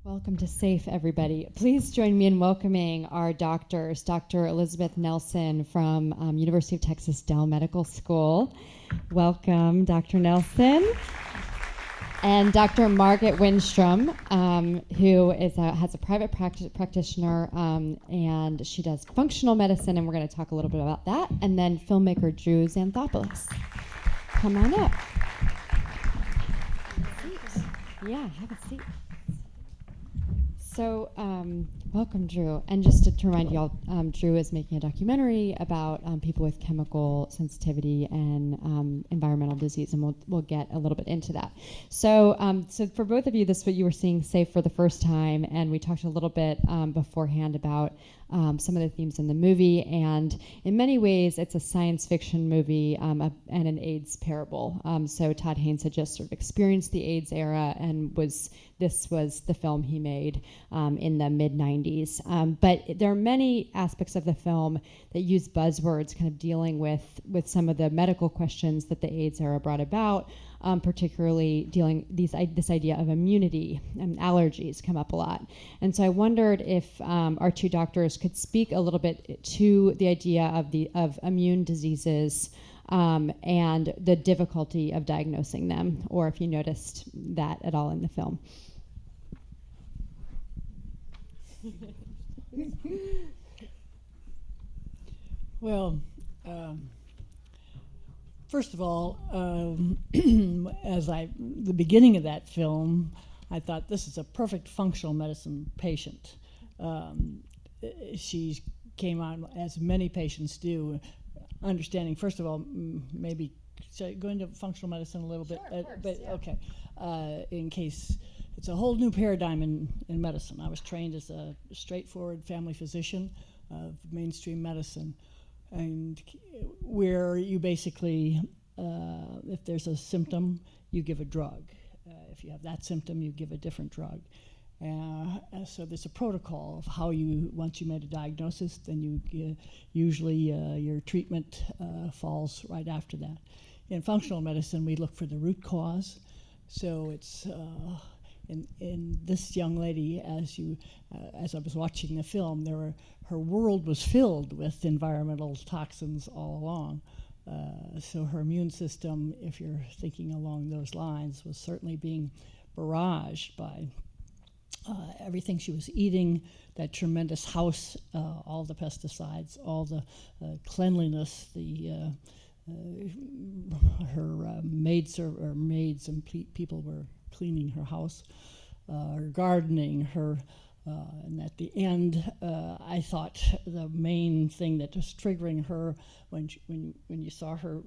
Welcome to SAFE, everybody. Please join me in welcoming our doctors, Dr. Elizabeth Nelson from University of Texas Dell Medical School. Welcome, Dr. Nelson. And Dr. Margaret Windstrom, who has a private practitioner, and she does functional medicine, and we're going to talk a little bit about that. And then filmmaker Drew Xanthopoulos. Come on up. Yeah, have a seat. So, welcome, Drew. And just to remind you all, Drew is making a documentary about people with chemical sensitivity and environmental disease, and we'll get a little bit into that. So, so for both of you, this is what you were seeing SAFE for the first time, and we talked a little bit beforehand about some of the themes in the movie, and in many ways, it's a science fiction movie and an AIDS parable. So Todd Haynes had just sort of experienced the AIDS era, and this was the film he made in the mid-90s. But there are many aspects of the film that use buzzwords, kind of dealing with some of the medical questions that the AIDS era brought about. Particularly this idea of immunity and allergies come up a lot. And so I wondered if our two doctors could speak a little bit to the idea of immune diseases and the difficulty of diagnosing them, or if you noticed that at all in the film. Well, first of all, the beginning of that film, I thought this is a perfect functional medicine patient. She came on, as many patients do, understanding, first of all, maybe go into functional medicine a little bit, Sure, of course, yeah. Okay, in case it's a whole new paradigm in medicine. I was trained as a straightforward family physician of mainstream medicine, and where you basically, if there's a symptom, you give a drug. If you have that symptom, you give a different drug. So there's a protocol of how once you made a diagnosis, then you usually your treatment falls right after that. In functional medicine, we look for the root cause. So it's in this young lady, as I was watching the film, her world was filled with environmental toxins all along. So her immune system, if you're thinking along those lines, was certainly being barraged by everything she was eating, that tremendous house, all the pesticides, all the cleanliness, her maids and people were cleaning her house, her gardening, and at the end, I thought the main thing that was triggering her when you saw her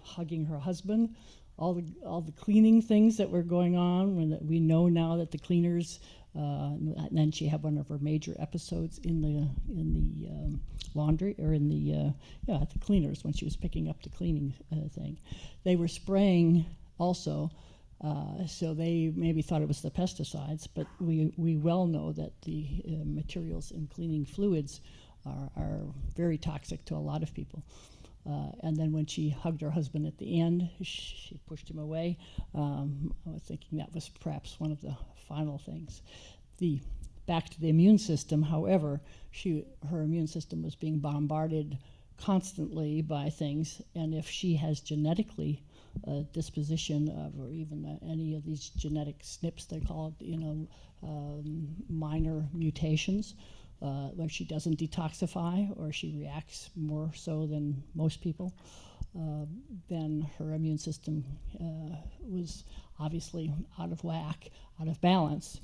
hugging her husband, all the cleaning things that were going on. When we know now that the cleaners, and then she had one of her major episodes in the laundry, or in the the cleaners, when she was picking up the cleaning thing. They were spraying also. So they maybe thought it was the pesticides, but we well know that the materials in cleaning fluids are very toxic to a lot of people. And then when she hugged her husband at the end, she pushed him away. I was thinking that was perhaps one of the final things. Back to the immune system, however, her immune system was being bombarded constantly by things, and if she has genetically a disposition of, or even any of these genetic SNPs, they call it, minor mutations, where she doesn't detoxify, or she reacts more so than most people, then her immune system was obviously out of whack, out of balance.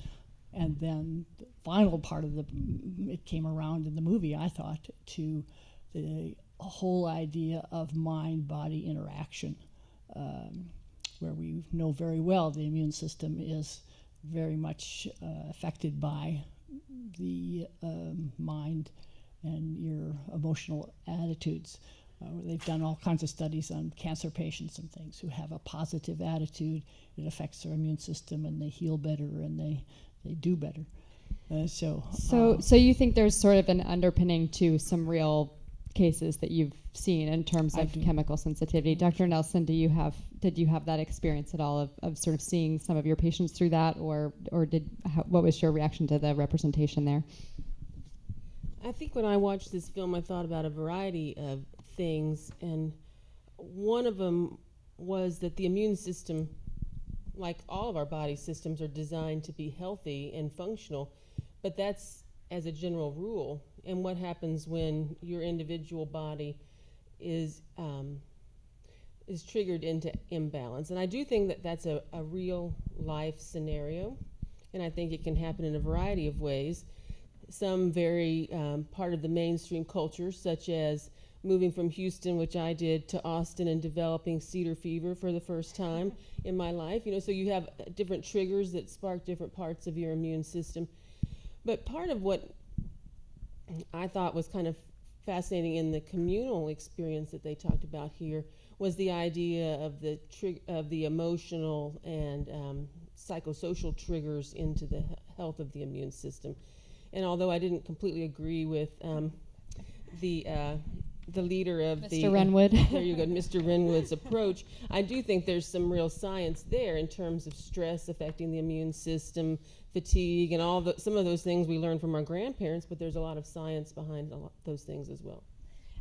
And then the final part of it came around in the movie, I thought, to the whole idea of mind-body interaction, where we know very well the immune system is very much affected by the mind and your emotional attitudes. They've done all kinds of studies on cancer patients and things who have a positive attitude. It affects their immune system, and they heal better, and they do better. So you think there's sort of an underpinning to some real cases that you've seen in terms of chemical sensitivity. Dr. Nelson, did you have that experience at all of sort of seeing some of your patients through that, or what was your reaction to the representation there? I think when I watched this film, I thought about a variety of things, and one of them was that the immune system, like all of our body systems, are designed to be healthy and functional, but that's as a general rule. And what happens when your individual body is triggered into imbalance? And I do think that that's a real life scenario, and I think it can happen in a variety of ways. Some very part of the mainstream culture, such as moving from Houston, which I did, to Austin and developing cedar fever for the first time in my life. So you have different triggers that spark different parts of your immune system. But part of what I thought was kind of fascinating in the communal experience that they talked about here was the idea of the emotional and psychosocial triggers into the health of the immune system. And although I didn't completely agree with the leader of Mr. Renwood. There you go, Mr. Renwood's approach, I do think there's some real science there in terms of stress affecting the immune system, fatigue, and some of those things we learned from our grandparents, but there's a lot of science behind those things as well.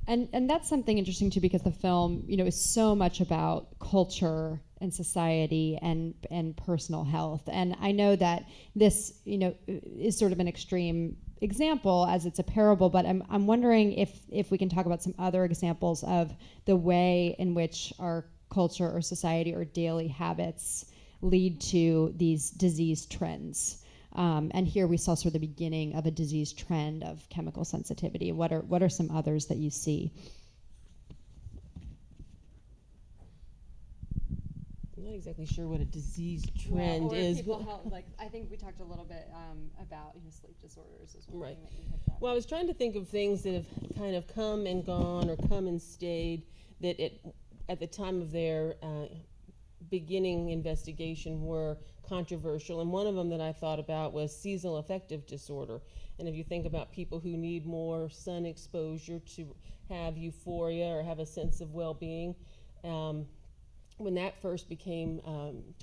And that's something interesting too, because the film, is so much about culture and society and personal health. And I know that this, is sort of an extreme example as it's a parable, but I'm wondering if we can talk about some other examples of the way in which our culture or society or daily habits lead to these disease trends. And here we saw sort of the beginning of a disease trend of chemical sensitivity. What are some others that you see? I'm not exactly sure what a disease trend is. I think we talked a little bit about sleep disorders as well. Right. Well, I was trying to think of things that have kind of come and gone or come and stayed that at the time of their beginning investigation were controversial, and one of them that I thought about was seasonal affective disorder. And if you think about people who need more sun exposure to have euphoria or have a sense of well-being, when that first became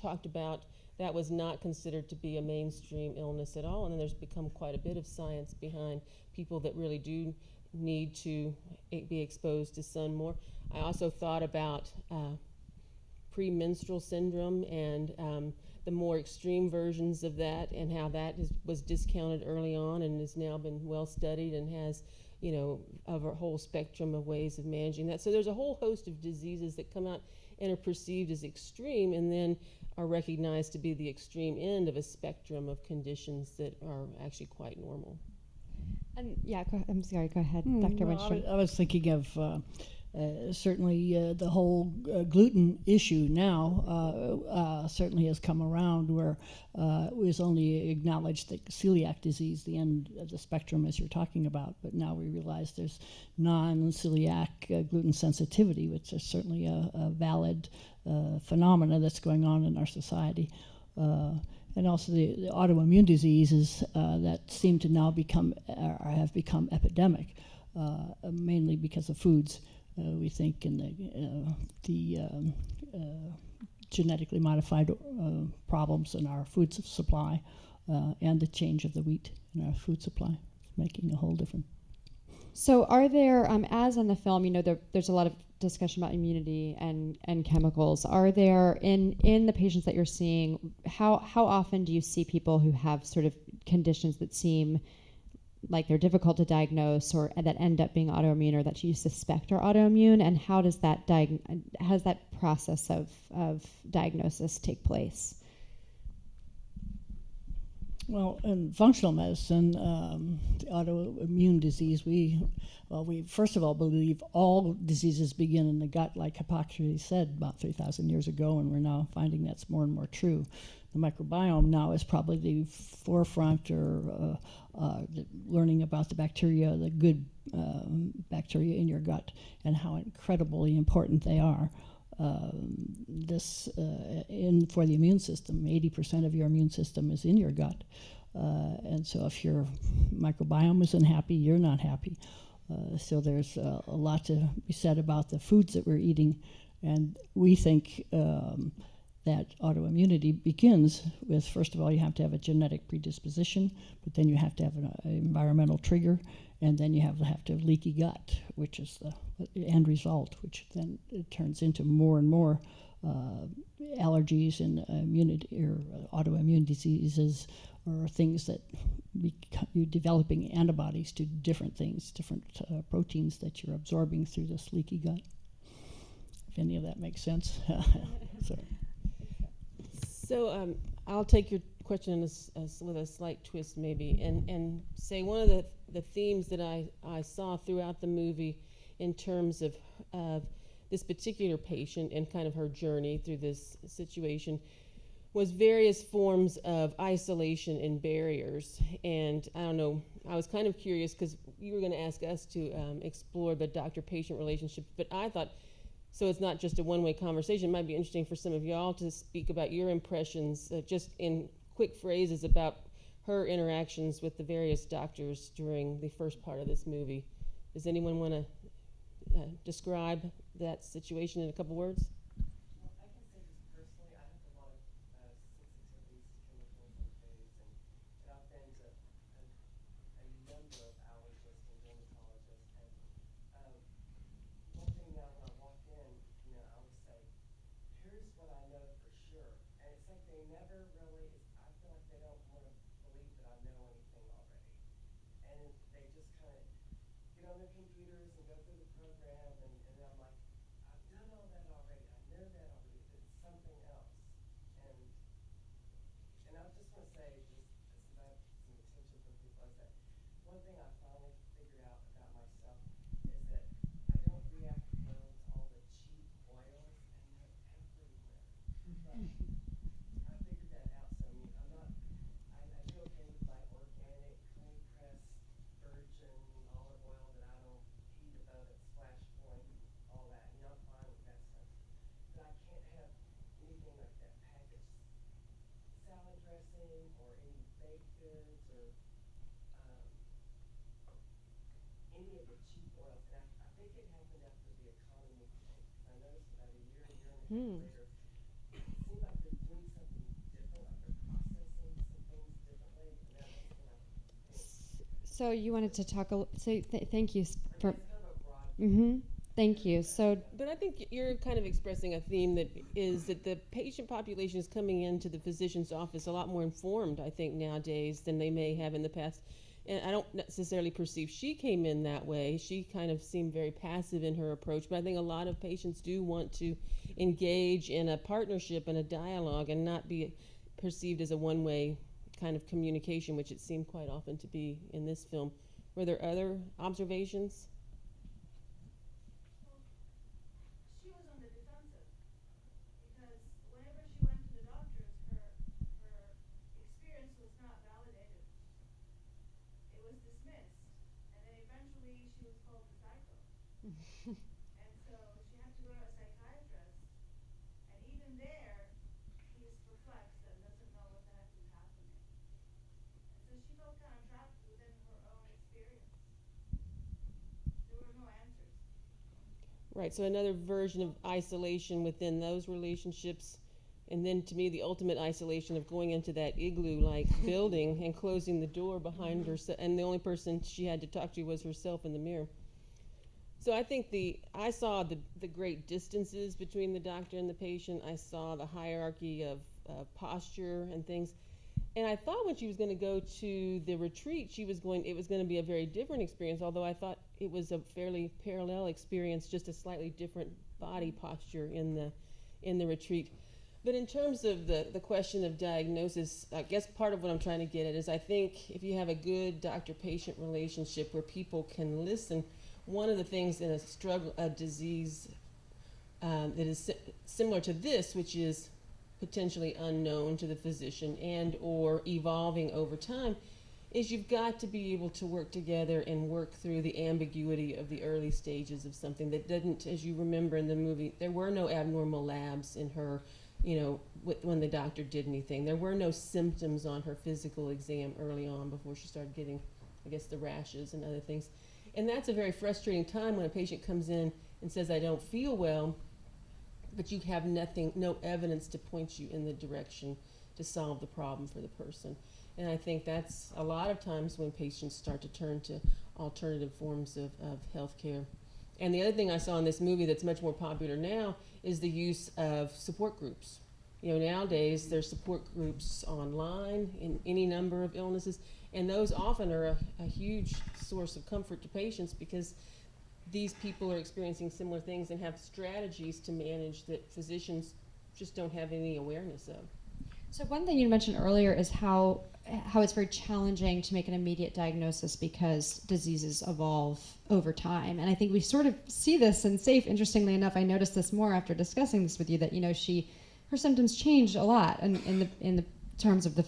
talked about, that was not considered to be a mainstream illness at all, and then there's become quite a bit of science behind people that really do need to be exposed to sun more. I also thought about premenstrual syndrome and the more extreme versions of that, and how that was discounted early on and has now been well studied and has a whole spectrum of ways of managing that. So there's a whole host of diseases that come out and are perceived as extreme and then are recognized to be the extreme end of a spectrum of conditions that are actually quite normal. And I'm sorry, go ahead, Dr. Winchester. I was thinking of certainly the whole gluten issue now certainly has come around, where it was only acknowledged that celiac disease, the end of the spectrum as you're talking about, but now we realize there's non-celiac gluten sensitivity, which is certainly a valid phenomena that's going on in our society. And also the autoimmune diseases that seem to now have become epidemic, mainly because of foods. We think in the genetically modified problems in our food supply and the change of the wheat in our food supply, making a whole different. So are there, as in the film, there's a lot of discussion about immunity and chemicals. Are there, in the patients that you're seeing, how often do you see people who have sort of conditions that seem like they're difficult to diagnose or that end up being autoimmune or that you suspect are autoimmune, and how does that process of diagnosis take place? Well, in functional medicine, the autoimmune disease, we first of all believe all diseases begin in the gut, like Hippocrates said about 3,000 years ago, and we're now finding that's more and more true. The microbiome now is probably the forefront, or learning about the bacteria, the good bacteria in your gut, and how incredibly important they are. For the immune system, 80% of your immune system is in your gut. And so if your microbiome isn't happy, you're not happy. So there's a lot to be said about the foods that we're eating. And we think that autoimmunity begins with, first of all, you have to have a genetic predisposition, but then you have to have an environmental trigger, and then you have to have leaky gut, which is the end result, which then it turns into more and more allergies and immunity or autoimmune diseases, or things that you're developing antibodies to different things, different proteins that you're absorbing through this leaky gut. If any of that makes sense. So I'll take your question with a slight twist maybe, and say one of the themes that I saw throughout the movie in terms of this particular patient and kind of her journey through this situation was various forms of isolation and barriers. And I don't know, I was kind of curious because you were going to ask us to explore the doctor-patient relationship, but I thought, so it's not just a one-way conversation. It might be interesting for some of y'all to speak about your impressions, just in quick phrases about her interactions with the various doctors during the first part of this movie. Does anyone want to describe that situation in a couple words? Well, I can say just personally, I have a lot of sensitivities to chemicals and foods, and I've been to a number of allergists and dermatologists, and one thing now when I walk in, I always say, here's what I know for sure, and it's like they never really, I feel like they don't want to believe that I know anything already, and they just kind of get on their computers and go through the program, and I'm like, I've done all that already, I know that already, but it's something else, and I just want to say, just since I have some attention from people, is that one thing I finally figured out about myself is that I don't react well to all the cheap oils, and they're everywhere. I figured that out, so I'm not, I do okay with my organic, clean pressed, virgin olive oil that I don't heat above its splash point, all that, I'm fine with that stuff. But I can't have anything like that packaged salad dressing or any baked goods or any of the cheap oils. And I think it happened after the economy thing, because I noticed about a year and a half later, it seemed like they're doing something different, like they're processing some things differently, and that was when I think. So you wanted to talk thank you for. That's kind of a broad. Thank you. So But I think you're kind of expressing a theme that is that the patient population is coming into the physician's office a lot more informed, I think, nowadays than they may have in the past. And I don't necessarily perceive she came in that way. She kind of seemed very passive in her approach. But I think a lot of patients do want to engage in a partnership and a dialogue and not be perceived as a one-way kind of communication, which it seemed quite often to be in this film. Were there other observations? She was on the defensive because whenever she went to the doctors, her experience was not validated. It was dismissed, and then eventually she was called a psycho. And so she had to go to a psychiatrist, and even there, he's perplexed and doesn't know what the heck is happening. And so she felt kind of trapped within her own experience. There were no answers. Right, so another version of isolation within those relationships. And then to me, the ultimate isolation of going into that igloo-like building and closing the door behind her, and the only person she had to talk to was herself in the mirror. So I think I saw the great distances between the doctor and the patient. I saw the hierarchy of posture and things. And I thought when she was going to go to the retreat, it was going to be a very different experience, although I thought it was a fairly parallel experience, just a slightly different body posture in the retreat. But in terms of the question of diagnosis, I guess part of what I'm trying to get at is I think if you have a good doctor-patient relationship where people can listen, one of the things in a disease that is similar to this, which is potentially unknown to the physician and or evolving over time, is you've got to be able to work together and work through the ambiguity of the early stages of something that didn't, as you remember in the movie, there were no abnormal labs in her, when the doctor did anything. There were no symptoms on her physical exam early on before she started getting, I guess, the rashes and other things. And that's a very frustrating time when a patient comes in and says, I don't feel well, but you have no evidence to point you in the direction to solve the problem for the person. And I think that's a lot of times when patients start to turn to alternative forms of health care. And the other thing I saw in this movie that's much more popular now is the use of support groups. You know, nowadays there's support groups online in any number of illnesses, and those often are a huge source of comfort to patients because these people are experiencing similar things and have strategies to manage that physicians just don't have any awareness of. So one thing you mentioned earlier is how it's very challenging to make an immediate diagnosis because diseases evolve over time. And I think we sort of see this in SAFE. Interestingly enough, I noticed this more after discussing this with you, that, you know, her symptoms changed a lot in the terms of the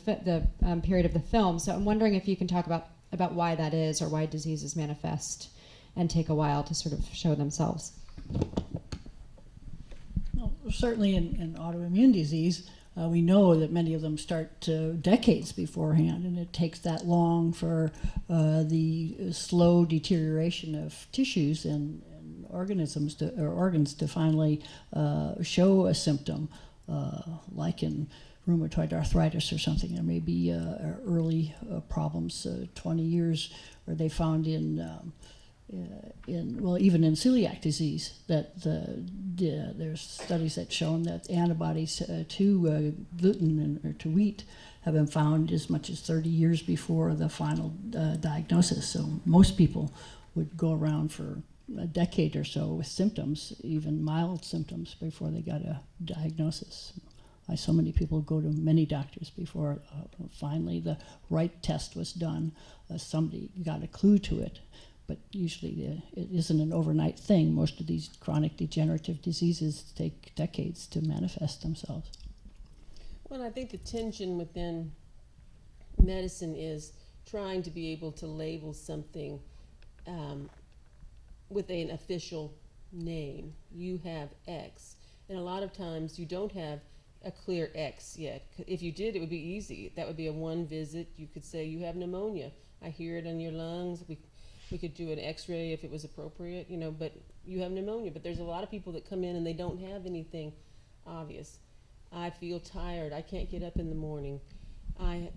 period of the film. So I'm wondering if you can talk about why that is, or why diseases manifest and take a while to sort of show themselves. Well, certainly in autoimmune disease, we know that many of them start decades beforehand, and it takes that long for the slow deterioration of tissues and organs to finally show a symptom, like in rheumatoid arthritis or something. There may be early problems 20 years, or they found even in celiac disease, that there's studies that shown that antibodies to gluten or to wheat have been found as much as 30 years before the final diagnosis. So most people would go around for a decade or so with symptoms, even mild symptoms, before they got a diagnosis. Why so many people go to many doctors before finally the right test was done. Somebody got a clue to it. But usually it isn't an overnight thing. Most of these chronic degenerative diseases take decades to manifest themselves. Well, I think the tension within medicine is trying to be able to label something with an official name. You have X. And a lot of times you don't have a clear X yet. If you did, it would be easy. That would be a one visit. You could say you have pneumonia. I hear it in your lungs. We could do an x-ray if it was appropriate, you know, but you have pneumonia. But there's a lot of people that come in and they don't have anything obvious. I feel tired. I can't get up in the morning. I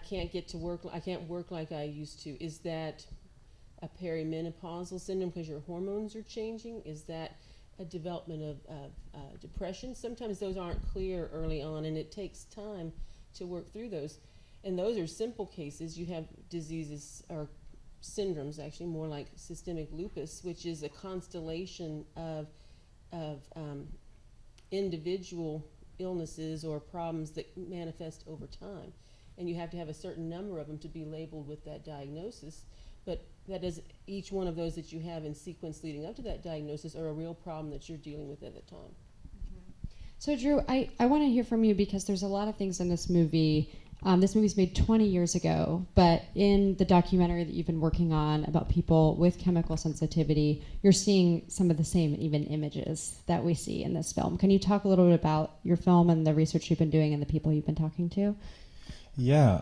can't get to work. I can't work like I used to. Is that a perimenopausal syndrome because your hormones are changing? Is that a development of depression? Sometimes those aren't clear early on, and it takes time to work through those. And those are simple cases. You have diseases or syndromes, actually more like systemic lupus, which is a constellation of individual illnesses or problems that manifest over time. And you have to have a certain number of them to be labeled with that diagnosis. But that is, each one of those that you have in sequence leading up to that diagnosis are a real problem that you're dealing with at the time. So Drew, I want to hear from you because there's a lot of things in this movie. This movie's made 20 years ago, but in the documentary that you've been working on about people with chemical sensitivity, you're seeing some of the same even images that we see in this film. Can you talk a little bit about your film and the research you've been doing and the people you've been talking to? Yeah,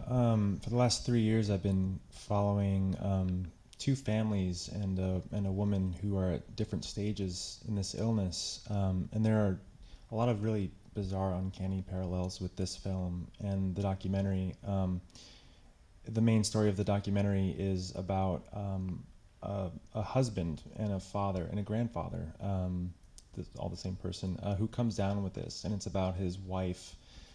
for the last 3 years I've been following two families and a woman who are at different stages in this illness, and there are a lot of really bizarre, uncanny parallels with this film and the documentary. The main story of the documentary is about a husband and a father and a grandfather, all the same person, who comes down with this, and it's about his wife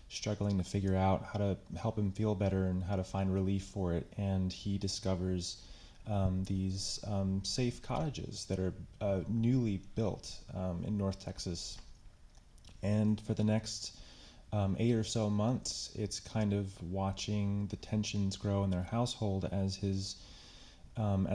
struggling to figure out how to help him feel better and how to find relief for it, and he discovers these safe cottages that are newly built in North Texas. And for the next 8 or so months, it's kind of watching the tensions grow in their household as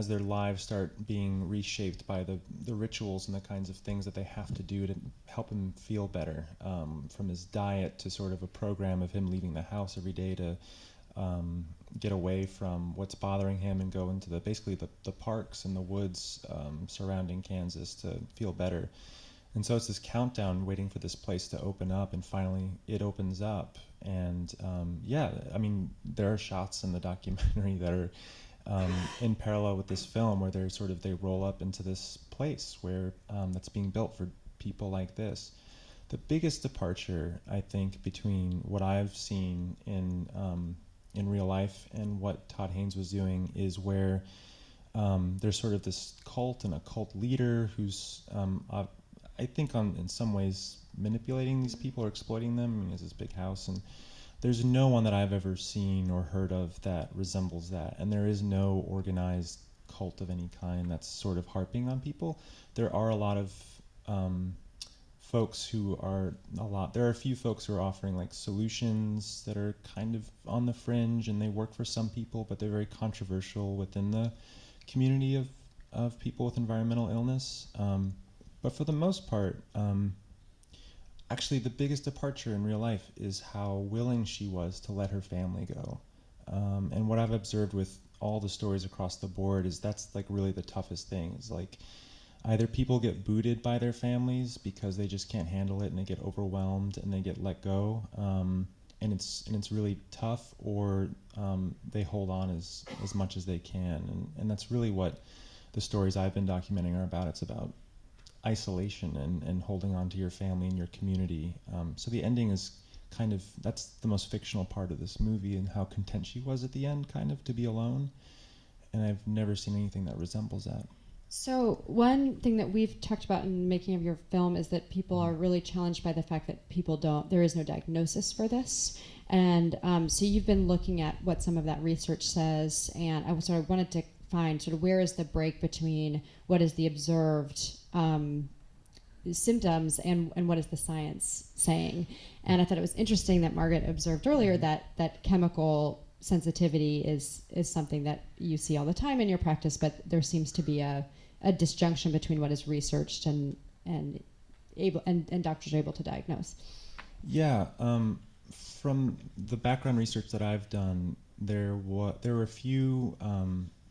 their lives start being reshaped by the rituals and the kinds of things that they have to do to help him feel better, from his diet to sort of a program of him leaving the house every day to get away from what's bothering him and go into basically the parks and the woods surrounding Kansas to feel better. And so it's this countdown waiting for this place to open up, and finally it opens up. And yeah, I mean, there are shots in the documentary that are in parallel with this film, where they roll up into this place where that's being built for people like this. The biggest departure, I think, between what I've seen in real life and what Todd Haynes was doing is where there's sort of this cult and a cult leader who's, I think, in some ways manipulating these people or exploiting them. I mean, he has this big house, and there's no one that I've ever seen or heard of that resembles that. And there is no organized cult of any kind that's sort of harping on people. There are a lot of folks who are there are a few folks who are offering like solutions that are kind of on the fringe, and they work for some people, but they're very controversial within the community of people with environmental illness. But for the most part, actually the biggest departure in real life is how willing she was to let her family go. And what I've observed with all the stories across the board is that's like really the toughest thing. Is like either people get booted by their families because they just can't handle it and they get overwhelmed and they get let go, and it's really tough, or they hold on as much as they can, and that's really what the stories I've been documenting are about. It's about isolation and holding on to your family and your community. So the ending is kind of, that's the most fictional part of this movie, and how content she was at the end, kind of, to be alone. And I've never seen anything that resembles that. So one thing that we've talked about in the making of your film is that people are really challenged by the fact that there is no diagnosis for this. And so you've been looking at what some of that research says, and I wanted to find sort of where is the break between what is the observed symptoms and what is the science saying. And I thought it was interesting that Margaret observed earlier that chemical sensitivity is something that you see all the time in your practice, but there seems to be a disjunction between what is researched and doctors are able to diagnose. Yeah, from the background research that I've done, there were a few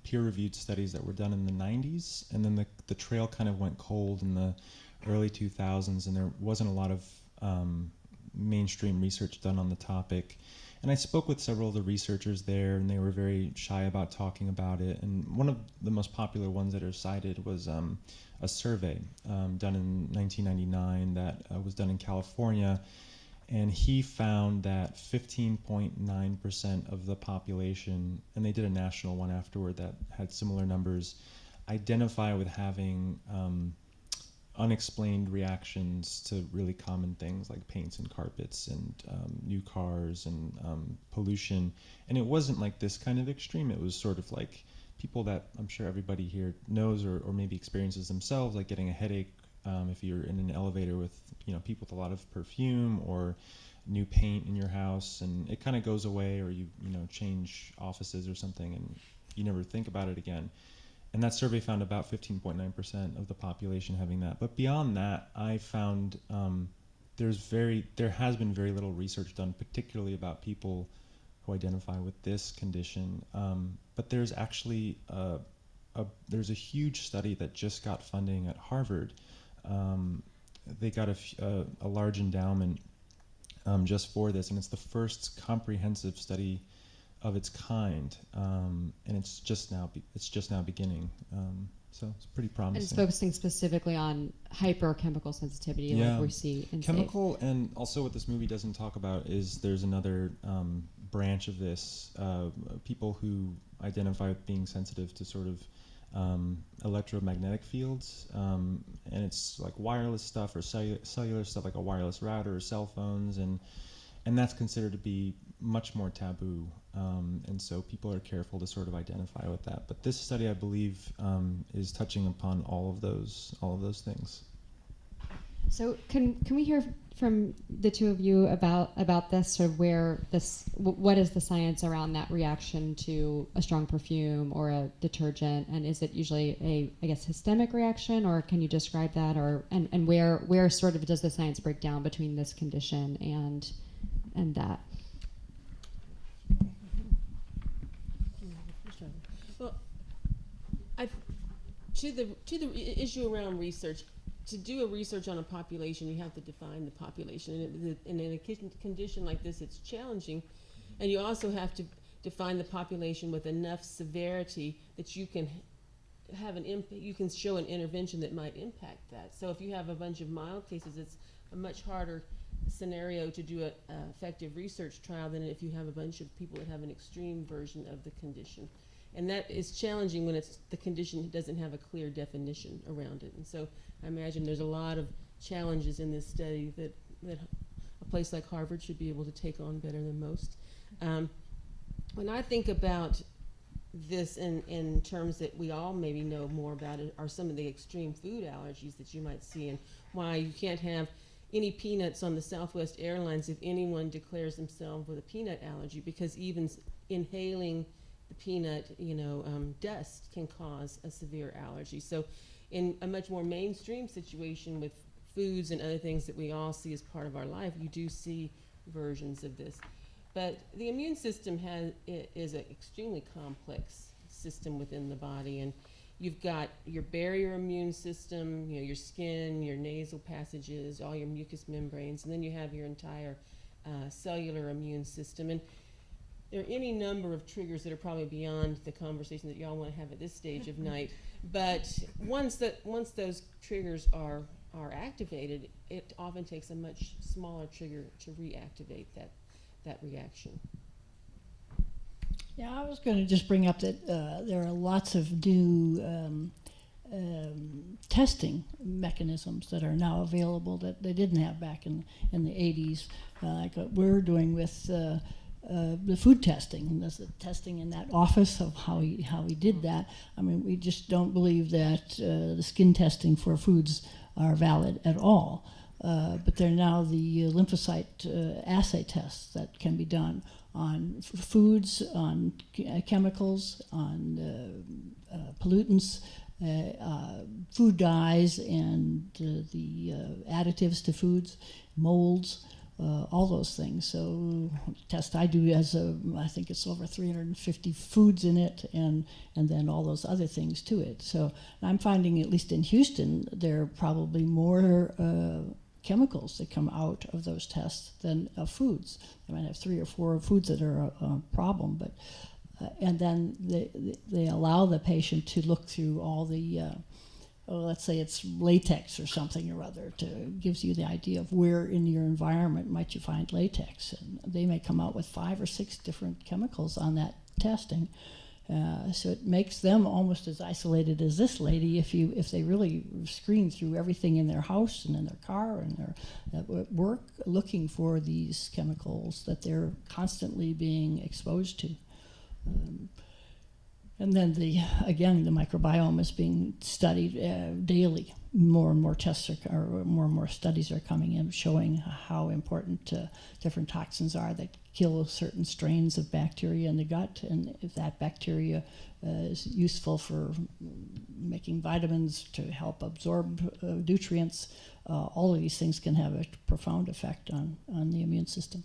peer-reviewed studies that were done in the 90s, and then the trail kind of went cold in the early 2000s, and there wasn't a lot of mainstream research done on the topic. And I spoke with several of the researchers there, and they were very shy about talking about it. And one of the most popular ones that are cited was a survey done in 1999 that was done in California. And he found that 15.9% of the population, and they did a national one afterward that had similar numbers, identify with having unexplained reactions to really common things like paints and carpets and new cars and pollution. And it wasn't like this kind of extreme. It was sort of like people that I'm sure everybody here knows or maybe experiences themselves, like getting a headache if you're in an elevator with people with a lot of perfume or new paint in your house, and it kind of goes away, or you change offices or something and you never think about it again. And that survey found about 15.9% of the population having that. But beyond that, I found there has been very little research done, particularly about people who identify with this condition. But there's actually there's a huge study that just got funding at Harvard. They got a large endowment just for this, and it's the first comprehensive study of its kind, and it's just now beginning. So it's pretty promising. And it's focusing specifically on hyperchemical sensitivity, like we see in chemical. And also what this movie doesn't talk about is there's another branch of this, people who identify with being sensitive to sort of electromagnetic fields, and it's like wireless stuff or cellular stuff, like a wireless router or cell phones, and that's considered to be much more taboo, and so people are careful to sort of identify with that. But this study, I believe, is touching upon all of those things. So can we hear from the two of you about this, sort of what is the science around that reaction to a strong perfume or a detergent, and is it usually a systemic reaction, or can you describe that, and where sort of does the science break down between this condition and that? Well, to the issue around research, to do a research on a population, you have to define the population, and in a condition like this, it's challenging, and you also have to define the population with enough severity that you can have you can show an intervention that might impact that. So if you have a bunch of mild cases, it's a much harder scenario to do an effective research trial than if you have a bunch of people that have an extreme version of the condition. And that is challenging when the condition doesn't have a clear definition around it. And so I imagine there's a lot of challenges in this study that a place like Harvard should be able to take on better than most. When I think about this in terms that we all maybe know more about it are some of the extreme food allergies that you might see, and why you can't have any peanuts on the Southwest Airlines if anyone declares themselves with a peanut allergy, because even inhaling the peanut, dust can cause a severe allergy. So in a much more mainstream situation with foods and other things that we all see as part of our life, you do see versions of this. But the immune system is an extremely complex system within the body, and you've got your barrier immune system, your skin, your nasal passages, all your mucous membranes, and then you have your entire cellular immune system. And there are any number of triggers that are probably beyond the conversation that y'all want to have at this stage of night. But once those triggers are activated, it often takes a much smaller trigger to reactivate that reaction. Yeah, I was going to just bring up that there are lots of new testing mechanisms that are now available that they didn't have back in the 80s, like what we're doing with the food testing. And there's the testing in that office of how he did that. I mean, we just don't believe that the skin testing for foods are valid at all. But there are now the lymphocyte assay tests that can be done on foods, on chemicals, on pollutants, food dyes, and the additives to foods, molds, all those things. So the test I do has I think it's over 350 foods in it, and then all those other things to it. So I'm finding, at least in Houston, there are probably more chemicals that come out of those tests than foods. They might have 3 or 4 foods that are a problem, but and then they allow the patient to look through all the let's say it's latex or something or other, gives you the idea of where in your environment might you find latex, and they may come out with 5 or 6 different chemicals on that testing. So it makes them almost as isolated as this lady if they really screen through everything in their house and in their car and their work, looking for these chemicals that they're constantly being exposed to. And then the microbiome is being studied daily. More and more tests more and more studies are coming in showing how important different toxins are that kill certain strains of bacteria in the gut, and if that bacteria is useful for making vitamins to help absorb nutrients, all of these things can have a profound effect on the immune system.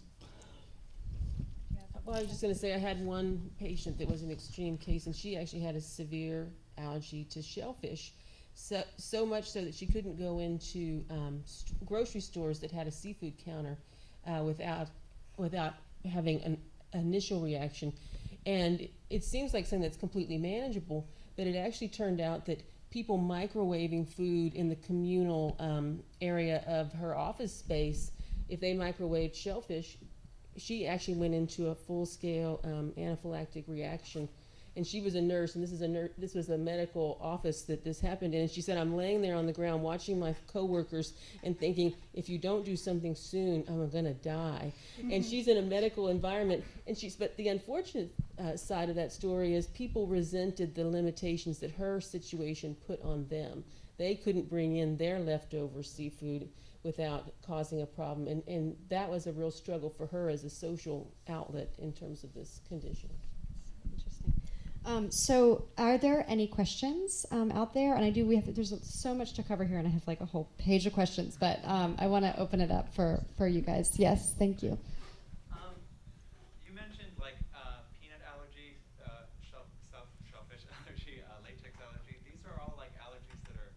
Well, I was just going to say I had one patient that was an extreme case, and she actually had a severe allergy to shellfish, so much so that she couldn't go into grocery stores that had a seafood counter without having an initial reaction. And it seems like something that's completely manageable, but it actually turned out that people microwaving food in the communal area of her office space, if they microwaved shellfish, she actually went into a full-scale anaphylactic reaction. And she was a nurse, and this was a medical office that this happened in. And she said, I'm laying there on the ground watching my coworkers and thinking, if you don't do something soon, I'm gonna die. Mm-hmm. And she's in a medical environment, but the unfortunate side of that story is people resented the limitations that her situation put on them. They couldn't bring in their leftover seafood without causing a problem. And that was a real struggle for her as a social outlet in terms of this condition. Interesting. So are there any questions out there? And there's so much to cover here, and I have like a whole page of questions, but I want to open it up for you guys. Yes, thank you. You mentioned like peanut allergy, shellfish allergy, latex allergy. These are all like allergies that are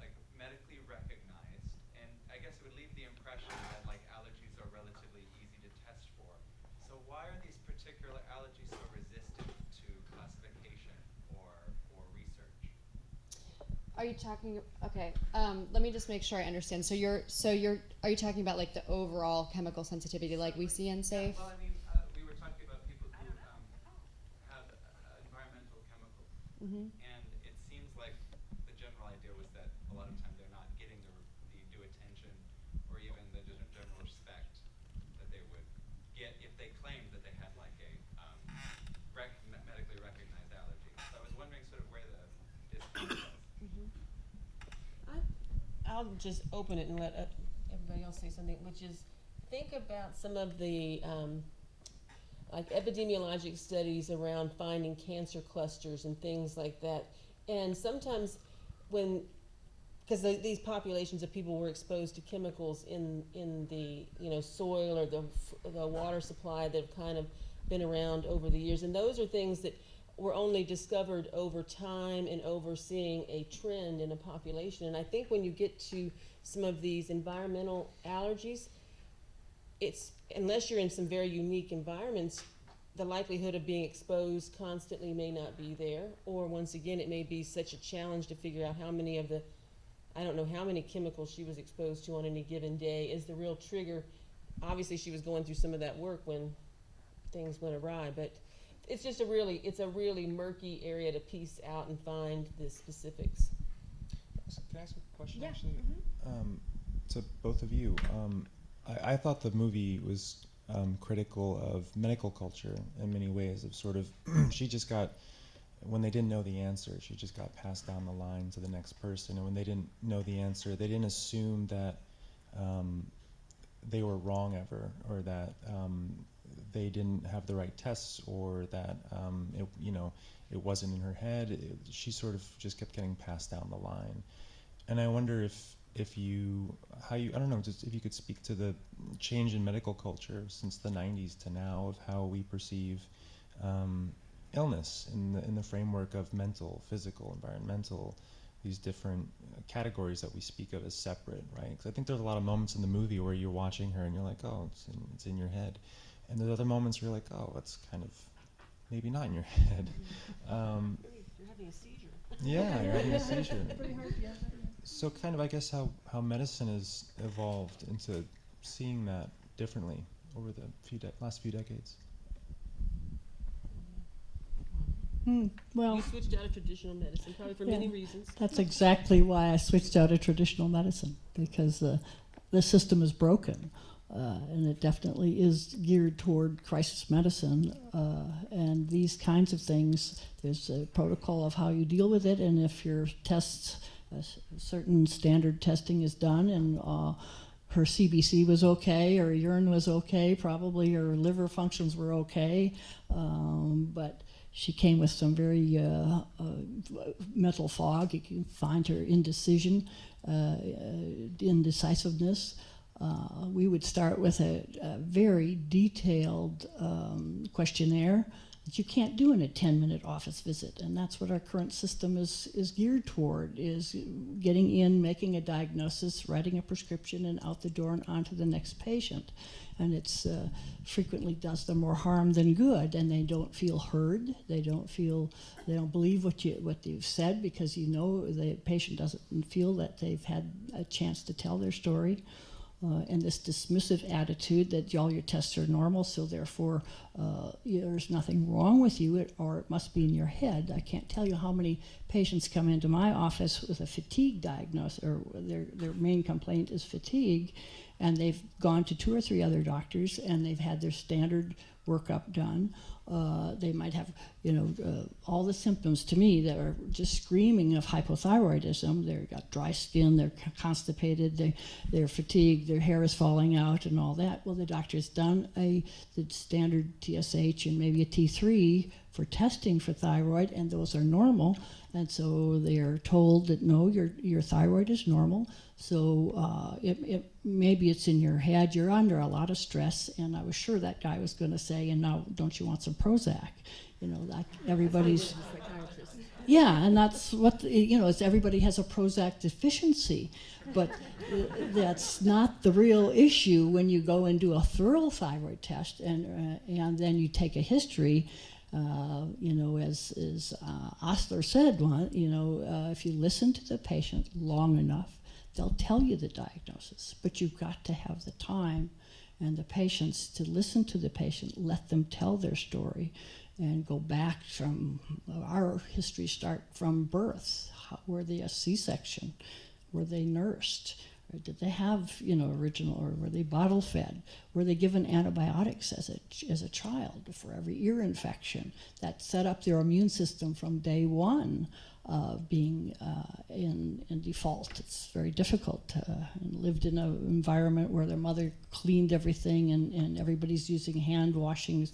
like medically recognized, and I guess it would leave the impression that like allergies are relatively easy to test for. So why are these particular allergies so Are you talking? Okay. Let me just make sure I understand. So you're. Are you talking about like the overall chemical sensitivity, like we see in SAFE? Well, I mean, we were talking about people who have environmental chemicals, and it seems like the general idea was that a lot of time they're not getting the due attention or even the general respect that they would get if they claimed that they had like a medically recognized allergy. So I was wondering sort of where the disconnect was. I'll just open it and let everybody else say something, which is think about some of the like epidemiologic studies around finding cancer clusters and things like that. And sometimes when, because these populations of people were exposed to chemicals in the soil or the water supply that have kind of been around over the years, and those are things that were only discovered over time and over seeing a trend in a population. And I think when you get to some of these environmental allergies, it's, unless you're in some very unique environments, the likelihood of being exposed constantly may not be there. Or once again, it may be such a challenge to figure out how many of the, I don't know how many chemicals she was exposed to on any given day is the real trigger. Obviously she was going through some of that work when things went awry, but it's just a really murky area to piece out and find the specifics. Can I ask a question, Yeah. actually? To both of you. I thought the movie was critical of medical culture in many ways, of sort of, she just got, when they didn't know the answer, she just got passed down the line to the next person. And when they didn't know the answer, they didn't assume that they were wrong ever, or that they didn't have the right tests, or that it wasn't in her head. She sort of just kept getting passed down the line. And I wonder if you I don't know, just if you could speak to the change in medical culture since the 90s to now, of how we perceive illness in the framework of mental, physical, environmental, these different categories that we speak of as separate, right? Because I think there's a lot of moments in the movie where you're watching her and you're like, oh, it's in your head. And there's other moments where you're like, oh, it's kind of maybe not in your head. You're having a seizure. Yeah, you're having a seizure. So kind of, I guess, how medicine has evolved into seeing that differently over the last few decades. Well, You switched out of traditional medicine, probably for many reasons. that's exactly why I switched out of traditional medicine, because the system is broken. And it definitely is geared toward crisis medicine, and these kinds of things. There's a protocol of how you deal with it, and if your tests, certain standard testing is done, and her CBC was okay, or urine was okay, probably her liver functions were okay, but she came with some very mental fog. You can find her indecision, indecisiveness. We would start with a very detailed questionnaire that you can't do in a 10-minute office visit, and that's what our current system is geared toward, is getting in, making a diagnosis, writing a prescription, and out the door and on to the next patient. And it's frequently does them more harm than good, and they don't feel heard. They don't believe what you've said, because the patient doesn't feel that they've had a chance to tell their story. And this dismissive attitude that all your tests are normal, so therefore there's nothing wrong with you, or it must be in your head. I can't tell you how many patients come into my office with a fatigue diagnosis, or their main complaint is fatigue, and they've gone to 2 or 3 other doctors, and they've had their standard workup done. They might have, all the symptoms to me that are just screaming of hypothyroidism. They've got dry skin, they're constipated, they're fatigued, their hair is falling out and all that. Well, the doctor's done the standard TSH and maybe a T3 for testing for thyroid, and those are normal. And so they are told that, no, your thyroid is normal. So maybe it's in your head, you're under a lot of stress. And I was sure that guy was going to say, and now don't you want some Prozac? Like everybody's... Yeah, and that's what, it's everybody has a Prozac deficiency. But that's not the real issue when you go and do a thorough thyroid test, and then you take a history. As Osler said, if you listen to the patient long enough, they'll tell you the diagnosis, but you've got to have the time and the patience to listen to the patient, let them tell their story, and go back from our history, start from birth. Were they a C-section? Were they nursed? Or did they have, original, or were they bottle fed? Were they given antibiotics as a child for every ear infection? That set up their immune system from day one being in default. It's very difficult. And lived in an environment where their mother cleaned everything, and everybody's using hand washing.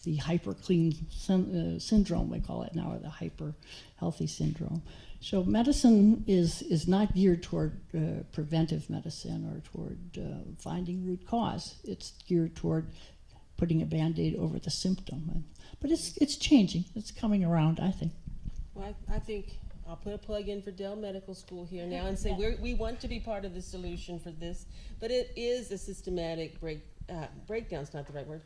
The hyper clean syndrome, we call it now, or the hyper healthy syndrome. So medicine is not geared toward preventive medicine or toward finding root cause. It's geared toward putting a Band-Aid over the symptom. But it's changing. It's coming around, I think. Well, I think I'll put a plug in for Dell Medical School here now and say we want to be part of the solution for this, but it is a systematic breakdown's not the right word.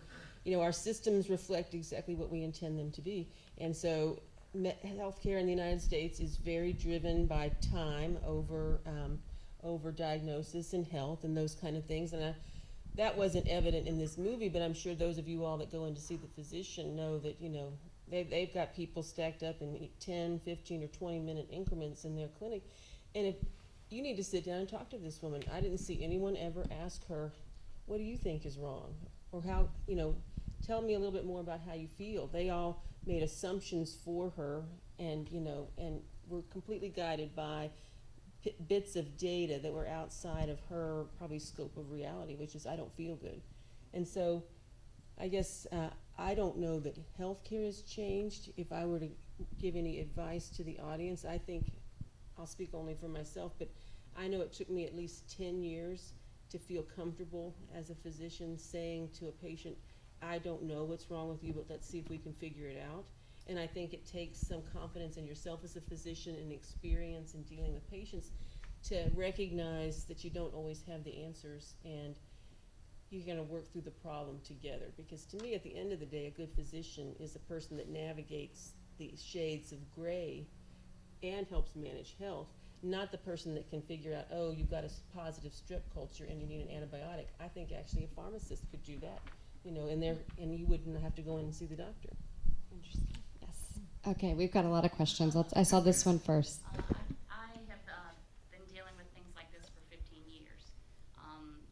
Our systems reflect exactly what we intend them to be, and so healthcare in the United States is very driven by time over diagnosis and health and those kind of things. And that wasn't evident in this movie, but I'm sure those of you all that go in to see the physician know that they've got people stacked up in 10, 15, or 20-minute increments in their clinic. And if you need to sit down and talk to this woman, I didn't see anyone ever ask her, "What do you think is wrong?" Or how tell me a little bit more about how you feel. They all made assumptions for her, and were completely guided by bits of data that were outside of her probably scope of reality, which is, I don't feel good. And so I guess I don't know that healthcare has changed. If I were to give any advice to the audience, I think I'll speak only for myself, but I know it took me at least 10 years to feel comfortable as a physician saying to a patient, "I don't know what's wrong with you, but let's see if we can figure it out." And I think it takes some confidence in yourself as a physician and experience in dealing with patients to recognize that you don't always have the answers, and you're going to work through the problem together. Because to me, at the end of the day, a good physician is a person that navigates the shades of gray and helps manage health, not the person that can figure out, oh, you've got a positive strep culture and you need an antibiotic. I think actually a pharmacist could do that. And you wouldn't have to go in and see the doctor. Interesting. Yes. Okay, we've got a lot of questions. I saw this one first. I have been dealing with things like this for 15 years.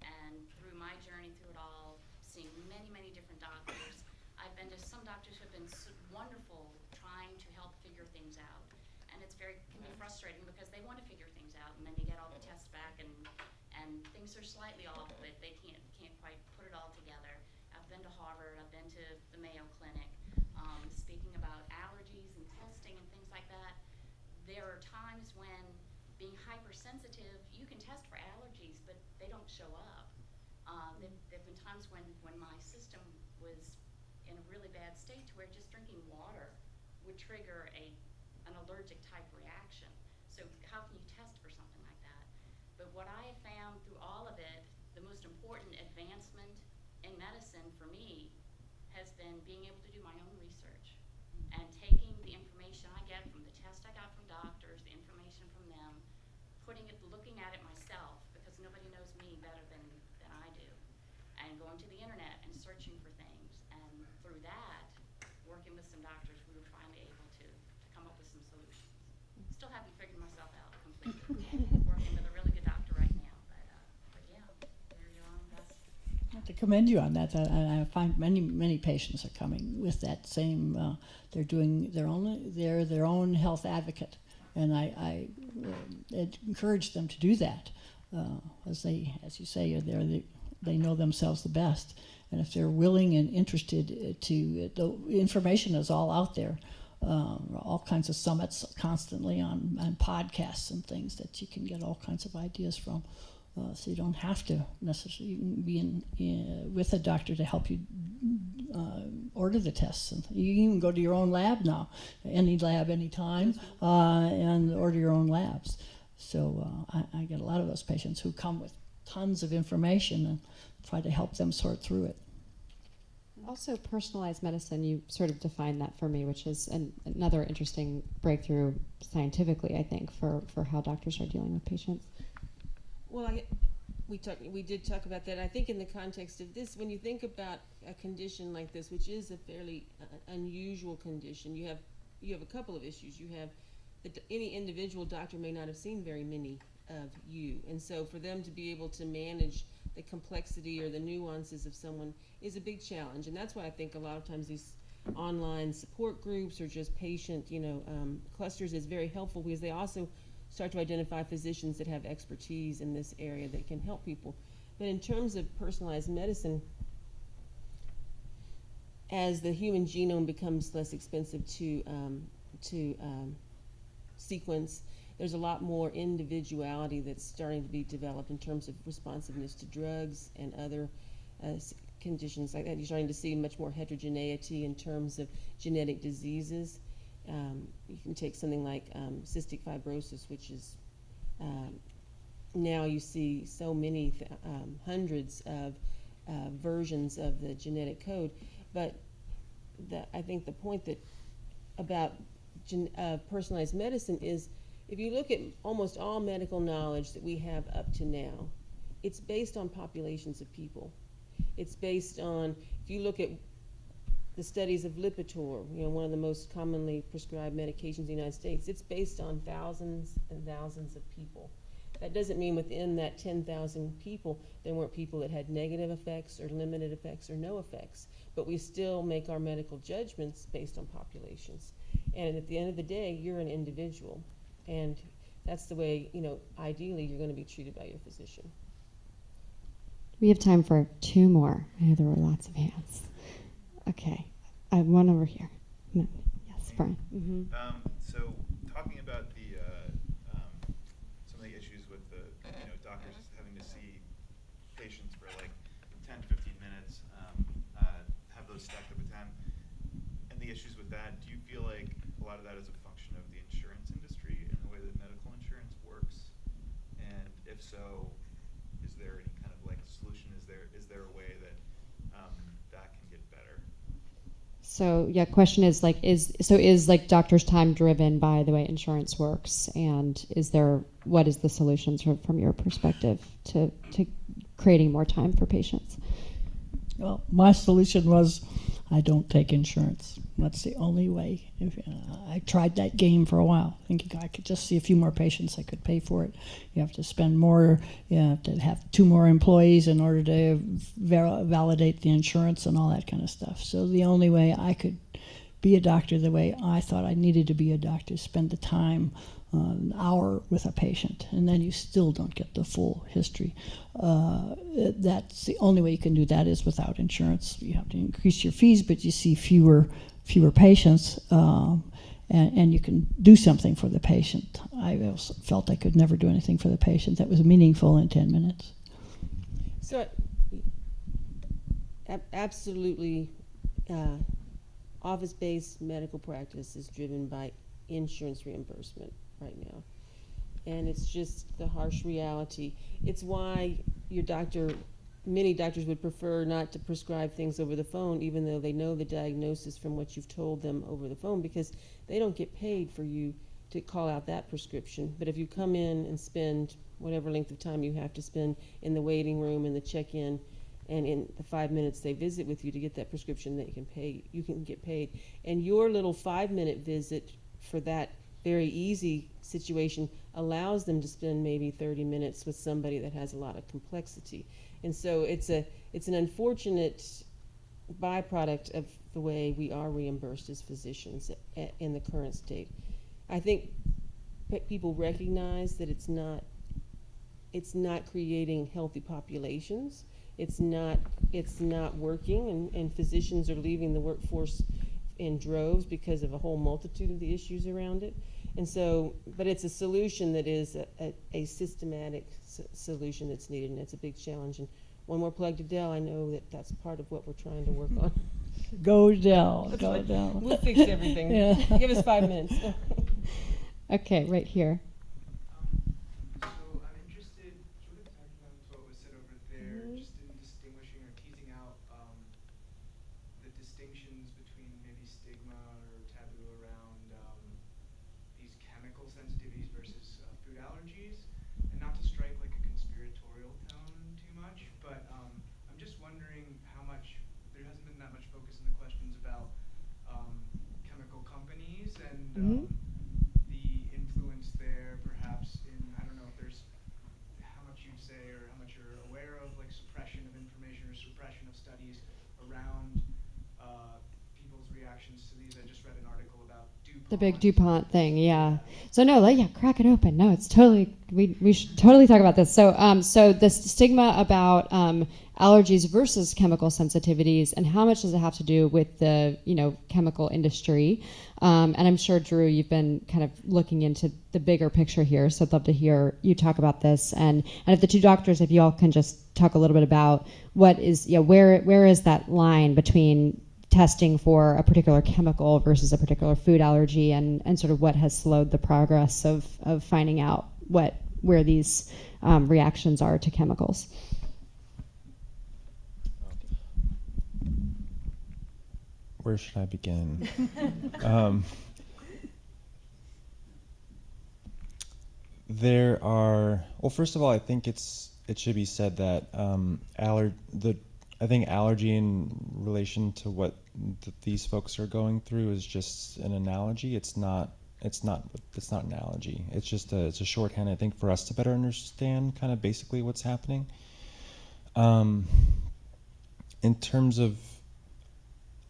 And through my journey through it all, seeing many, many different doctors, I've been to some doctors who have been wonderful trying to help figure things out. And it can be frustrating because they want to figure things out, and then you get all the tests back and things are slightly off, but they can't quite put it all together. I've been to Harvard, I've been to the Mayo Clinic, speaking about allergies and testing and things like that. There are times when being hypersensitive, you can test for allergies, but they don't show up. There've been times when my system was in a really bad state to where just drinking water would trigger an allergic type reaction. So how can you test for something like that? But what I have found through all of it, the most important advancement in medicine for me has been being able to do my own research and taking the information I get from the test I got from doctors, the information from them, looking at it myself, because nobody knows me better than I do, and going to the internet and searching for things. And through that, working with some doctors, we were finally able to come up with some solutions. Still haven't figured myself out completely. Working with a really good doctor right now, but yeah, they're your own best. I have to commend you on that. I find many patients are coming with that same. They're doing their own health advocate, and I encourage them to do that, as you say, they know themselves the best, and if they're willing and interested the information is all out there. All kinds of summits constantly on podcasts and things that you can get all kinds of ideas from. So you don't have to necessarily be with a doctor to help you order the tests. And you can even go to your own lab now, any lab, anytime, and order your own labs. So I get a lot of those patients who come with tons of information and try to help them sort through it. Also, personalized medicine, you sort of defined that for me, which is another interesting breakthrough scientifically, I think, for how doctors are dealing with patients. Well, we did talk about that. I think in the context of this, when you think about a condition like this, which is a fairly unusual condition, you have a couple of issues. You have any individual doctor may not have seen very many of you, and so for them to be able to manage the complexity or the nuances of someone is a big challenge. And that's why I think a lot of times these online support groups or just patient, clusters is very helpful, because they also start to identify physicians that have expertise in this area that can help people. But in terms of personalized medicine, as the human genome becomes less expensive to sequence, there's a lot more individuality that's starting to be developed in terms of responsiveness to drugs and other conditions like that. You're starting to see much more heterogeneity in terms of genetic diseases. You can take something like cystic fibrosis, which is now you see so many hundreds of versions of the genetic code. But I think the point that about personalized medicine is, if you look at almost all medical knowledge that we have up to now, it's based on populations of people. It's based on, if you look at the studies of Lipitor, one of the most commonly prescribed medications in the United States, it's based on thousands and thousands of people. That doesn't mean within that 10,000 people, there weren't people that had negative effects or limited effects or no effects. But we still make our medical judgments based on populations. And at the end of the day, you're an individual. And that's the way, ideally you're going to be treated by your physician. We have time for 2 more. I know there were lots of hands. Okay. I have one over here. No. Yes, Brian. Mm-hmm. So talking about the some of the issues with the doctors having to see patients for like 10 to 15 minutes, have those stacked up with 10, and the issues with that, do you feel like a lot of that is a function of the insurance industry and the way that medical insurance works? And if so, is there any kind of like solution? Is there a way that that can get better? So yeah, question is is doctors' time driven by the way insurance works, and what is the solution from your perspective to creating more time for patients? Well, my solution was I don't take insurance. That's the only way. I tried that game for a while, thinking I could just see a few more patients, I could pay for it. You have to spend more, you have to have 2 more employees in order to validate the insurance and all that kind of stuff. So the only way I could be a doctor the way I thought I needed to be a doctor, spend the time, an hour with a patient, and then you still don't get the full history. That's the only way you can do that is without insurance. You have to increase your fees, but you see fewer patients, and you can do something for the patient. I also felt I could never do anything for the patient that was meaningful in 10 minutes. So, absolutely, office-based medical practice is driven by insurance reimbursement right now. And it's just the harsh reality. It's why many doctors would prefer not to prescribe things over the phone, even though they know the diagnosis from what you've told them over the phone, because they don't get paid for you to call out that prescription. But if you come in and spend whatever length of time you have to spend in the waiting room and the check-in, and in the 5 minutes they visit with you to get that prescription, that you can get paid. And your little 5-minute visit for that very easy situation allows them to spend maybe 30 minutes with somebody that has a lot of complexity. And so it's an unfortunate byproduct of the way we are reimbursed as physicians in the current state. I think people recognize that it's not creating healthy populations. It's not working, and physicians are leaving the workforce in droves because of a whole multitude of the issues around it. And so, but it's a solution that is a systematic solution that's needed, and it's a big challenge. And one more plug to Dell. I know that's part of what we're trying to work on. Go Dell, go Dell. We'll fix everything. Yeah. Give us 5 minutes. Okay, right here. So I'm interested, sort of tagging on to what was said over there, just in distinguishing or teasing out distinctions between maybe stigma or taboo around these chemical sensitivities versus food allergies, and not to strike like a conspiratorial tone too much, but I'm just wondering how much there hasn't been that much focus in the questions about chemical companies and the influence there, perhaps in, I don't know if there's how much you'd say or how much you're aware of, like suppression of information or suppression of studies around people's reactions to these. I just read an article about DuPont. The big DuPont thing, yeah. So no, crack it open. No, it's totally, we should totally talk about this. So so the stigma about allergies versus chemical sensitivities, and how much does it have to do with the chemical industry? And I'm sure, Drew, you've been kind of looking into the bigger picture here, so I'd love to hear you talk about this. And if the two doctors, if you all can just talk a little bit about what is, where is that line between testing for a particular chemical versus a particular food allergy, and sort of what has slowed the progress of finding out where these reactions are to chemicals. Where should I begin? There are, well, first of all, I think it should be said that I think allergy in relation to what these folks are going through is just an analogy. It's not an allergy. It's just it's a shorthand, I think, for us to better understand kind of basically what's happening. In terms of,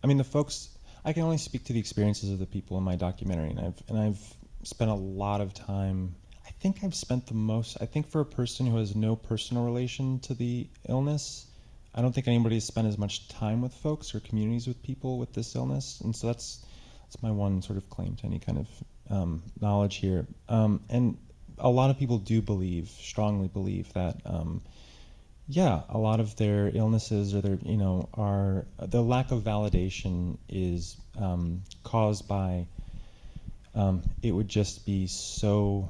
the folks, I can only speak to the experiences of the people in my documentary, and I've spent a lot of time. I think I've spent the most. I think for a person who has no personal relation to the illness, I don't think anybody has spent as much time with folks or communities with people with this illness, and so that's my one sort of claim to any kind of knowledge here. And a lot of people do strongly believe that, a lot of their illnesses or their, are the lack of validation is caused by it would just be so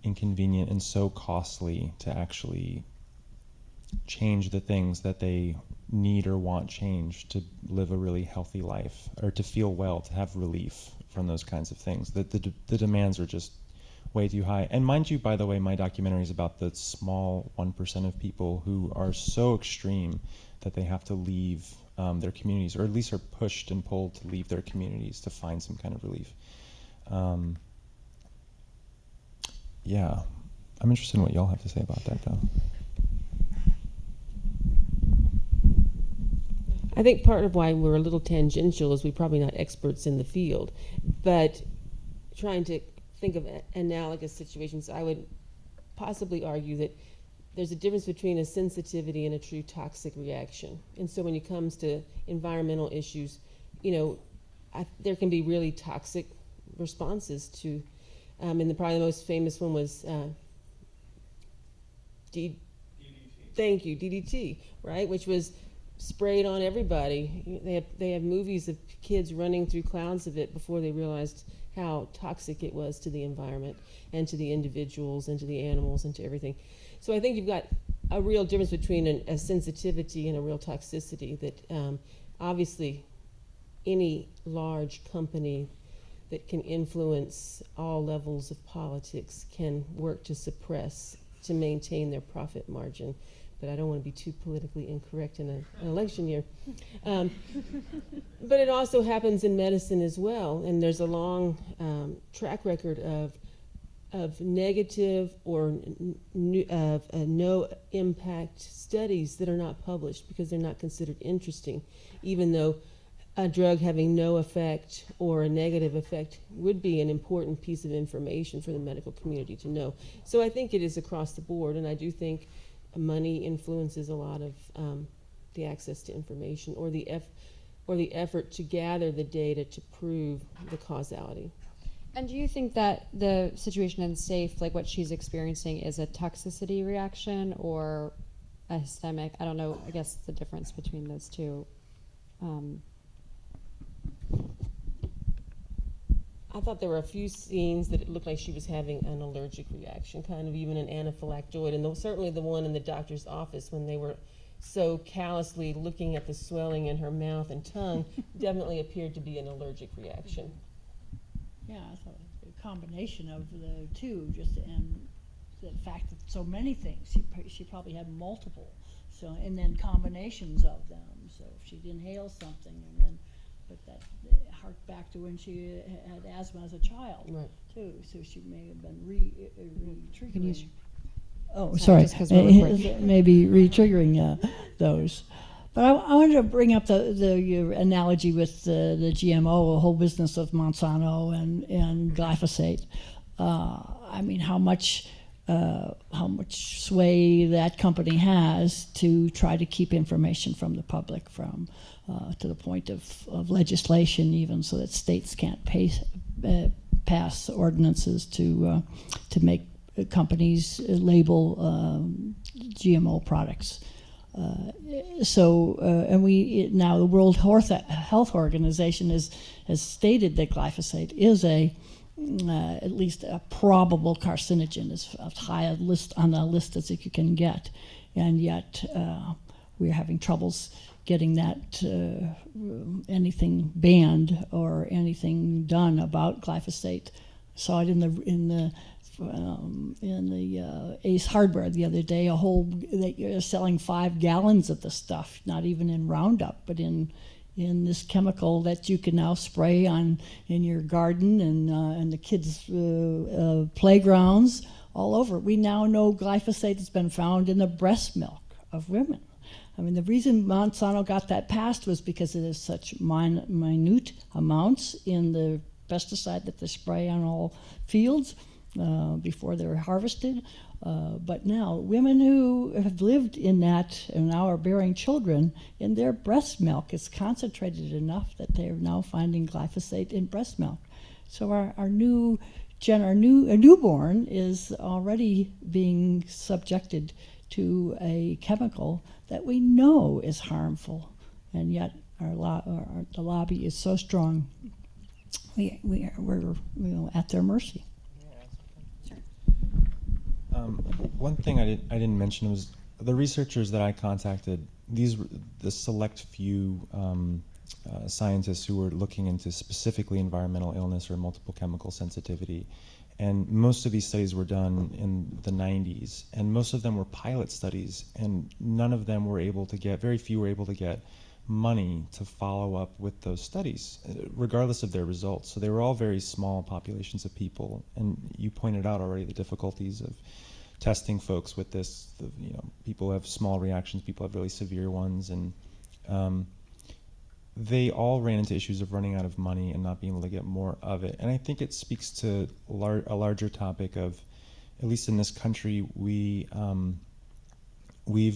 inconvenient and so costly to actually change the things that they need or want changed to live a really healthy life, or to feel well, to have relief from those kinds of things. The demands are just way too high. And mind you, by the way, my documentary is about the small 1% of people who are so extreme that they have to leave their communities, or at least are pushed and pulled to leave their communities to find some kind of relief. I'm interested in what y'all have to say about that, though. I think part of why we're a little tangential is we're probably not experts in the field, but trying to think of analogous situations, I would possibly argue that there's a difference between a sensitivity and a true toxic reaction. And so when it comes to environmental issues, there can be really toxic responses to, and probably the most famous one was DDT. Thank you, DDT, right? Which was sprayed on everybody. They have movies of kids running through clouds of it before they realized how toxic it was to the environment and to the individuals and to the animals and to everything. So I think you've got a real difference between a sensitivity and a real toxicity that obviously any large company that can influence all levels of politics can work to suppress, to maintain their profit margin. But I don't want to be too politically incorrect in an election year. But it also happens in medicine as well, and there's a long track record of negative or no impact studies that are not published because they're not considered interesting, even though a drug having no effect or a negative effect would be an important piece of information for the medical community to know. So I think it is across the board, and I do think money influences a lot of the access to information or the effort to gather the data to prove the causality. And do you think that the situation in SAFE, like what she's experiencing, is a toxicity reaction or a systemic? I don't know, I guess the difference between those two. I thought there were a few scenes that it looked like she was having an allergic reaction, kind of even an anaphylactoid, and certainly the one in the doctor's office when they were so callously looking at the swelling in her mouth and tongue definitely appeared to be an allergic reaction. Yeah, I thought a combination of the two, just and the fact that so many things, she probably had multiple, so and then combinations of them. So if she'd inhale something, and then, but that harked back to when she had asthma as a child, Right. too. So she may have been You can use re-triggering. Oh, sorry, sorry. just 'cause we're recording. Maybe re-triggering those. But I wanted to bring up your analogy with the GMO, the whole business of Monsanto and glyphosate. I mean, how much sway that company has to try to keep information from the public, from to the point of legislation, even so that states can't pass ordinances to make companies label GMO products. And now the World Health Organization has stated that glyphosate is at least a probable carcinogen, as high a list on the list as you can get, and yet we're having troubles getting that anything banned or anything done about glyphosate. Saw it in the Ace Hardware the other day. They're selling 5 gallons of the stuff, not even in Roundup, but in this chemical that you can now spray in your garden and the kids' playgrounds all over. We now know glyphosate has been found in the breast milk of women. I mean, the reason Monsanto got that passed was because it is such minute amounts in the pesticide that they spray on all fields before they're harvested. But now, women who have lived in that and now are bearing children, in their breast milk is concentrated enough that they are now finding glyphosate in breast milk. So our newborn is already being subjected to a chemical that we know is harmful, and yet the lobby is so strong. We're at their mercy. One thing I didn't mention was the researchers that I contacted. These were the select few scientists who were looking into specifically environmental illness or multiple chemical sensitivity. And most of these studies were done in the 90s, and most of them were pilot studies, and none of them were able to get, very few were able to get money to follow up with those studies, regardless of their results. So they were all very small populations of people, and you pointed out already the difficulties of testing folks with this. People have small reactions, people have really severe ones, and they all ran into issues of running out of money and not being able to get more of it. And I think it speaks to a larger topic of, at least in this country, we've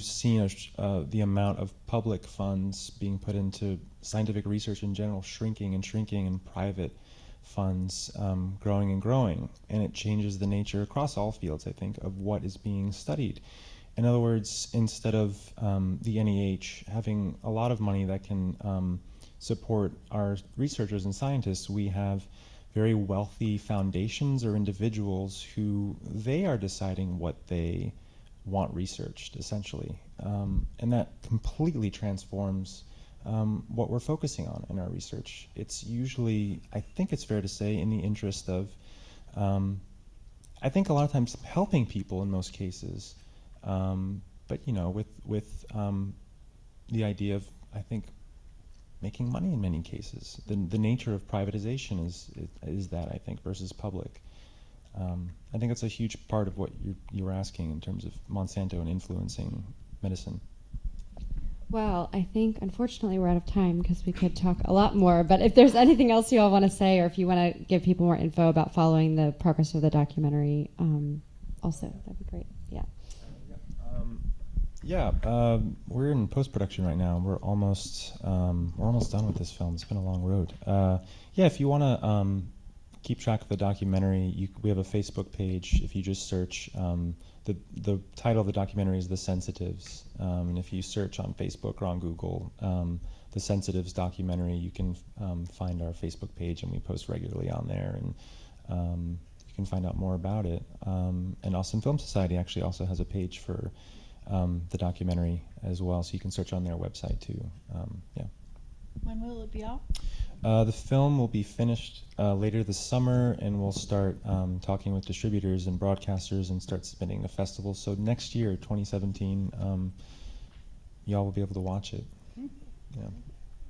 seen the amount of public funds being put into scientific research in general shrinking, and private funds growing and growing. And it changes the nature across all fields, I think, of what is being studied. In other words, instead of the NEH having a lot of money that can support our researchers and scientists, we have very wealthy foundations or individuals who they are deciding what they want researched, essentially. And that completely transforms what we're focusing on in our research. It's usually, I think it's fair to say, in the interest of, I think a lot of times helping people in most cases, but with the idea of, I think, making money in many cases. The nature of privatization is that, I think, versus public. I think that's a huge part of what you were asking in terms of Monsanto and influencing medicine. Well, I think, unfortunately, we're out of time because we could talk a lot more. But if there's anything else you all want to say, or if you want to give people more info about following the progress of the documentary, also, that'd be great. Yeah. We're in post-production right now. We're almost done with this film. It's been a long road. If you want to keep track of the documentary, we have a Facebook page. If you just search, the title of the documentary is The Sensitives, and if you search on Facebook or on Google, The Sensitives documentary, you can find our Facebook page, and we post regularly on there, and you can find out more about it. And Austin Film Society actually also has a page for the documentary as well. So you can search on their website too. Yeah. When will it be out? The film will be finished later this summer, and we'll start talking with distributors and broadcasters and start submitting to festivals. So next year, 2017, y'all will be able to watch it. Yeah.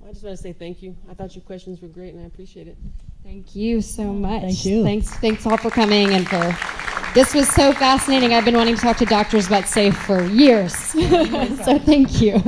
I just want to say thank you. I thought your questions were great, and I appreciate it. Thank you so much. Thank you. Thanks all for coming and for. This was so fascinating. I've been wanting to talk to doctors about SAFE for years. So thank you.